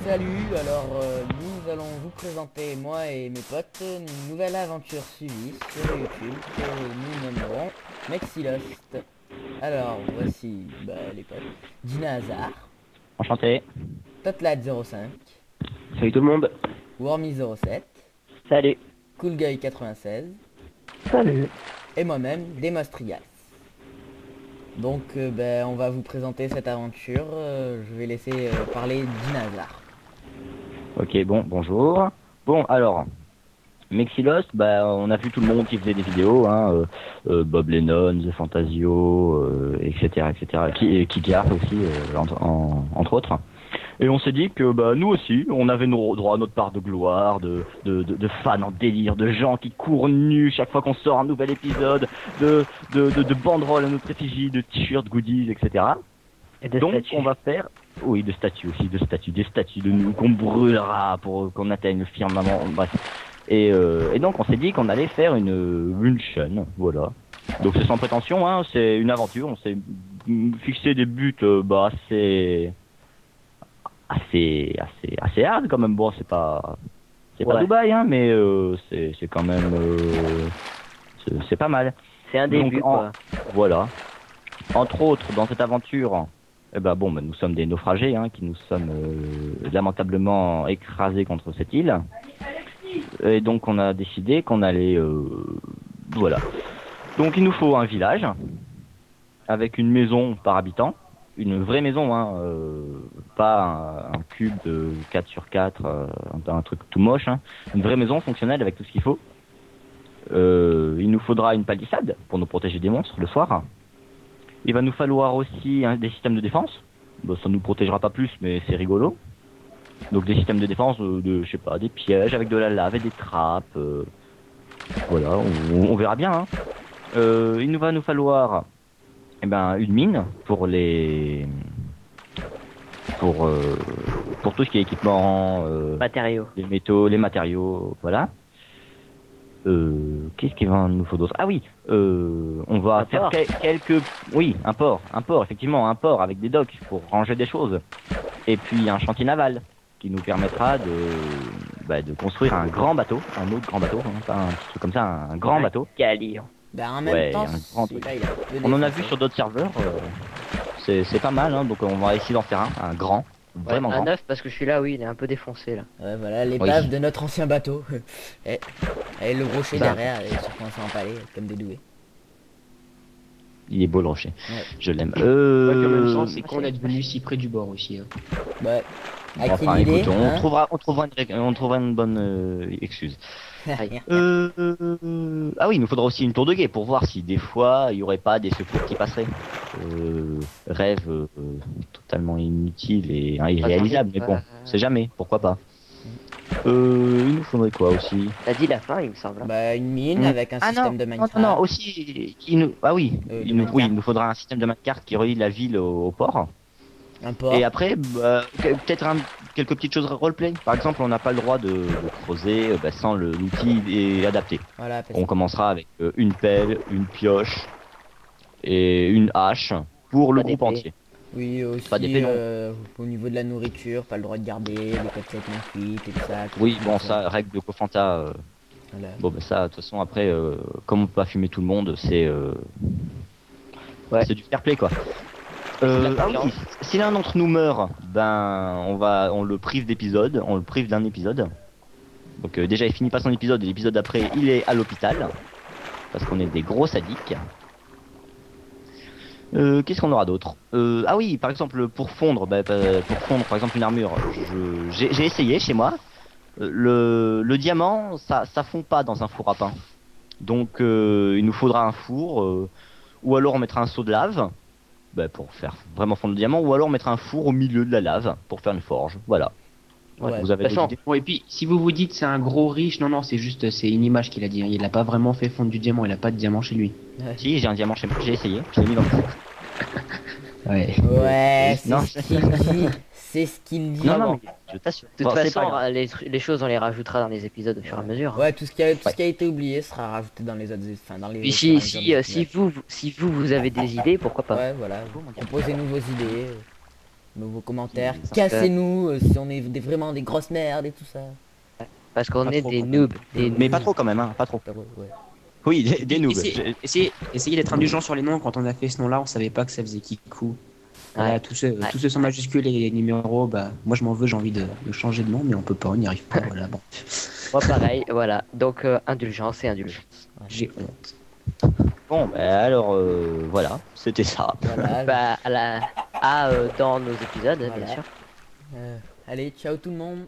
Salut, alors nous allons vous présenter, moi et mes potes, une nouvelle aventure suivie sur YouTube que nous nommerons Mexilost. Alors voici les potes, Dina Hazard, Enchanté. Totlad05, Salut tout le monde. Wormy07, Salut. Coolguy96 Salut. et moi-même, Demostrias. Donc on va vous présenter cette aventure, je vais laisser parler Dina Hazard. Ok, bonjour. Bon, alors, Mexilost, on a vu tout le monde qui faisait des vidéos, hein, Bob Lennon, The Fantasio, etc., Kikar aussi, entre autres. Et on s'est dit que nous aussi, on avait nos droits à notre part de gloire, de fans en délire, de gens qui courent nus chaque fois qu'on sort un nouvel épisode, de banderoles à notre effigie, de t-shirts, goodies, etc. Et de Donc statues. on va faire, oui, de statues aussi, des statues de nous qu'on brûlera pour qu'on atteigne le firmament, bref. Et donc on s'est dit qu'on allait faire une chaîne, voilà. Donc c'est sans prétention, hein, c'est une aventure, on s'est fixé des buts assez hard quand même. Bon, c'est pas Ouais. Dubaï, hein, mais c'est quand même c'est pas mal. C'est un début, Donc, quoi. Voilà. Entre autres, dans cette aventure, nous sommes des naufragés, hein, qui nous sommes lamentablement écrasés contre cette île. Et donc, on a décidé qu'on allait, voilà. Donc, il nous faut un village avec une maison par habitant, une vraie maison, hein, pas un cube de 4 sur 4, un truc tout moche, hein. Une vraie maison fonctionnelle avec tout ce qu'il faut. Il nous faudra une palissade pour nous protéger des monstres le soir. Il va nous falloir aussi des systèmes de défense. Ça nous protégera pas plus, mais c'est rigolo. Donc des systèmes de défense, je sais pas, des pièges avec de la lave et des trappes. Voilà, on verra bien, hein. Il va nous falloir une mine pour pour tout ce qui est équipement, Matériaux. les métaux, les matériaux, voilà. Qu'est-ce qu'il va nous faut d'autre? Ah oui, on va Un faire port. quelques... Oui, un port, effectivement, un port avec des docks pour ranger des choses. Et puis un chantier naval qui nous permettra de construire un grand bateau, un autre grand bateau, hein, pas un petit truc comme ça, un grand bateau. Galire. En même Ouais, temps, un grand celui-là, il a un peu On en a défoncé. vu sur d'autres serveurs, c'est pas mal, hein, donc on va essayer d'en faire un grand, vraiment Un grand. neuf parce que celui-là, oui, il est un peu défoncé là. Ouais, voilà, l'épave Oui. de notre ancien bateau. Et le rocher Ça. derrière, et sur quoi on s'est empalé, comme des doués. Il est beau le rocher, Ouais. je l'aime. Ouais, puis en même temps, c'est Ah, qu'on c'est- est devenu si près du bord aussi. Hein. Ouais. À qui Enfin, l'idée, écoute, hein on trouvera une bonne excuse. Aïe. Ah oui, il nous faudra aussi une tour de guet pour voir si des fois il y aurait pas des secours qui passeraient. Rêve totalement inutile et irréalisable, mais bon, c'est jamais, pourquoi pas. Il nous faudrait quoi aussi? T'as dit la fin, il me semble. Une mine Mm. avec un système de Minecraft. non, aussi, ah oui, De oui, Minecraft. il nous faudra un système de Minecraft qui relie la ville au port. Un port. Et après, peut-être quelques petites choses roleplay. Par exemple, on n'a pas le droit de creuser sans l'outil adapté. Voilà, parce On commencera avec une pelle, une pioche et une hache pour le Pas groupe d'épée. entier. oui, aussi, Pas d'épée, non. au niveau de la nourriture, pas le droit de garder, les codes 798 et tout ça. Oui, bon, ça, règle de Cofanta. Voilà. Bon, ça, de toute façon, après, comme on peut pas fumer tout le monde, c'est Ouais. c'est du fair play, quoi. Ah oui, si l'un d'entre nous meurt, on le prive d'épisode, on le prive d'un épisode. Donc déjà, il finit pas son épisode, et l'épisode d'après, il est à l'hôpital. Parce qu'on est des gros sadiques. Qu'est-ce qu'on aura d'autre? Ah oui, par exemple, pour fondre par exemple une armure, j'ai essayé chez moi. Le diamant, ça fond pas dans un four à pain. Donc il nous faudra un four, ou alors on mettra un seau de lave pour faire vraiment fondre le diamant, ou alors on mettra un four au milieu de la lave pour faire une forge. Voilà. Ouais. Vous avez De toute façon, d'autres idées? Bon, et puis, si vous vous dites c'est un gros riche, non, c'est juste, c'est une image qu'il a dit. Hein. Il a pas vraiment fait fondre du diamant, il a pas de diamant chez lui. Si, j'ai un diamant chez moi, j'ai essayé, je l'ai mis dans le sac. Ouais. Ouais, c'est Non, ce qu'il dit. C'est ce qu'il dit. Non, non, mais je t'assure. de toute Bon, c'est façon, pas grave. les choses, on les rajoutera dans les épisodes au fur et à mesure. Ouais, tout ce qui a été oublié sera rajouté dans les autres, enfin dans les. Puis fur et à si, mesure si, des si vous avez des idées, pourquoi pas. Ouais, voilà. Proposez-nous vos idées. vos commentaires. Parce que- Cassez-nous si on est vraiment des grosses merdes et tout ça. Parce qu'on Pas est trop, des quand noobs. Des Mais pas noobs. trop quand même, hein, pas trop. Ouais. Oui, des noobs. Essayez d'être indulgent sur les noms. Quand on a fait ce nom-là, on savait pas que ça faisait Kikou. Voilà, Ouais. tous ceux sans majuscules et les numéros, bah, moi je m'en veux, j'ai envie de changer de nom, mais on peut pas, on n'y arrive pas. Voilà, bon, Moi pareil, voilà. Donc indulgence et indulgence. j'ai honte. Bon, bah, alors voilà, c'était ça. Voilà. Bah, dans nos épisodes, Voilà. bien sûr. Allez, ciao tout le monde.